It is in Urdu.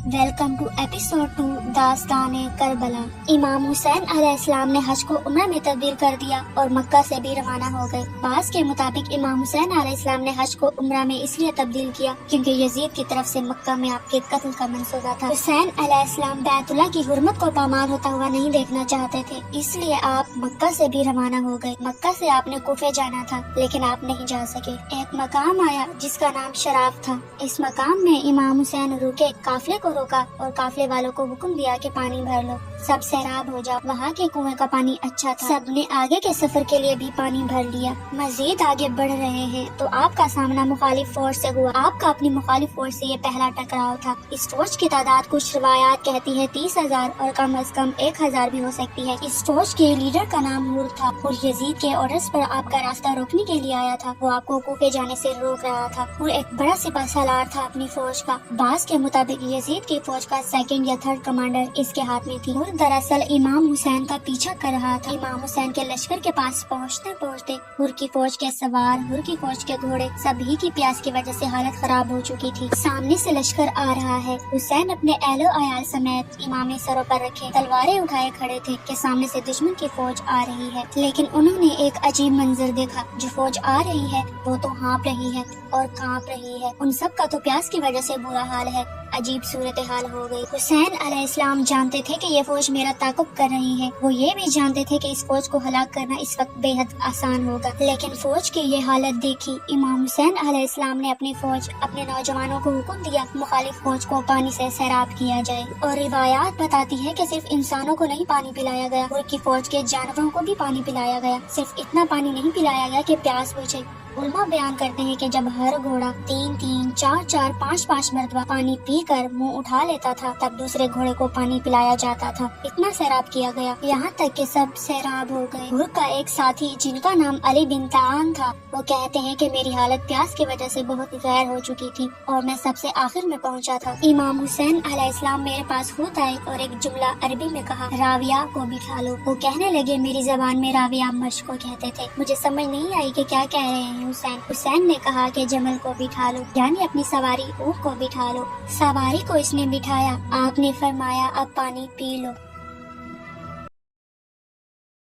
ویلکم ٹو ایپیسوڈ 2 داستان کربلا۔ امام حسین علیہ السلام نے حج کو عمرہ میں تبدیل کر دیا اور مکہ سے بھی روانہ ہو گئے۔ بعض کے مطابق امام حسین علیہ السلام نے حج کو عمرہ میں اس لیے تبدیل کیا کیونکہ یزید کی طرف سے مکہ میں آپ کے قتل کا منصوبہ تھا۔ حسین علیہ السلام بیت اللہ کی حرمت کو پامال ہوتا ہوا نہیں دیکھنا چاہتے تھے، اس لیے آپ مکہ سے بھی روانہ ہو گئے۔ مکہ سے آپ نے کوفے جانا تھا لیکن آپ نہیں جا سکے۔ ایک مقام آیا جس کا نام شراف تھا۔ اس مقام میں امام حسین رکے، قافلے کو روکا اور قافلے والوں کو حکم دیا کہ پانی بھر لو، سب سیراب ہو جاؤ۔ وہاں کے کنویں کا پانی اچھا تھا، سب نے آگے کے سفر کے لیے بھی پانی بھر لیا۔ مزید آگے بڑھ رہے ہیں تو آپ کا سامنا مخالف فوج سے ہوا۔ آپ کا اپنی مخالف فوج سے یہ پہلا ٹکراؤ تھا۔ اس فوج کی تعداد کچھ روایات کہتی ہے 30,000 اور کم از کم 1,000 بھی ہو سکتی ہے۔ اس فوج کے لیڈر کا نام ہور تھا اور یزید کے آرڈرز پر آپ کا راستہ روکنے کے لیے آیا تھا۔ وہ آپ کو کوفے جانے سے روک رہا تھا اور ایک بڑا سپہ سالار تھا اپنی فوج کا۔ بعض کے مطابق یزید کی فوج کا سیکنڈ یا تھرڈ کمانڈر اس کے ہاتھ میں تھی اور دراصل امام حسین کا پیچھا کر رہا تھا۔ امام حسین کے لشکر کے پاس پہنچتے پہنچتے ہور کی فوج کے سوار، ہور کی فوج کے گھوڑے سبھی کی پیاس کی وجہ سے حالت خراب ہو چکی تھی۔ سامنے سے لشکر آ رہا ہے۔ حسین اپنے اہل و عیال سمیت امام سروں پر رکھے تلواریں اٹھائے کھڑے تھے کہ سامنے سے دشمن کی فوج آ رہی ہے، لیکن انہوں نے ایک عجیب منظر دیکھا۔ جو فوج آ رہی ہے وہ تو ہانپ رہی ہے اور کانپ رہی ہے۔ ان سب کا تو پیاس کی وجہ سے برا حال ہے۔ عجیب صورتحال ہو گئی۔ حسین علیہ السلام جانتے تھے کہ یہ فوج میرا تعاقب کر رہی ہے۔ وہ یہ بھی جانتے تھے کہ اس فوج کو ہلاک کرنا اس وقت بے حد آسان ہوگا، لیکن فوج کی یہ حالت دیکھی امام حسین علیہ السلام نے اپنے نوجوانوں کو حکم دیا مخالف فوج کو پانی سے سیراب کیا جائے۔ اور روایات بتاتی ہے کہ صرف انسانوں کو نہیں پانی پلایا گیا، ان کی فوج کے جانوروں کو بھی پانی پلایا گیا۔ صرف اتنا پانی نہیں پلایا گیا کہ پیاس بجھے۔ علماء بیان کرتے ہیں کہ جب ہر گھوڑا 3 4 5 مرتبہ پانی پی کر منہ اٹھا لیتا تھا تب دوسرے گھوڑے کو پانی پلایا جاتا تھا۔ اتنا سیراب کیا گیا یہاں تک کہ سب سیراب ہو گئے۔ ہور کا ایک ساتھی جن کا نام علی بن طعان تھا، وہ کہتے ہیں کہ میری حالت پیاس کی وجہ سے بہت غیر ہو چکی تھی اور میں سب سے آخر میں پہنچا تھا۔ امام حسین علیہ السلام میرے پاس خود آئے اور ایک جملہ عربی میں کہا، راویہ کو بٹھا لو۔ وہ کہنے لگے میری زبان میں راویہ مشق کو کہتے تھے۔ مجھے سمجھ نہیں آئی کہ کیا کہہ رہے ہیں حسین نے کہا کہ جمل کو بٹھا لو، یعنی اپنی سواری اونٹ کو بٹھا لو۔ سواری کو اس نے بٹھایا، آپ نے فرمایا اب پانی پی لو۔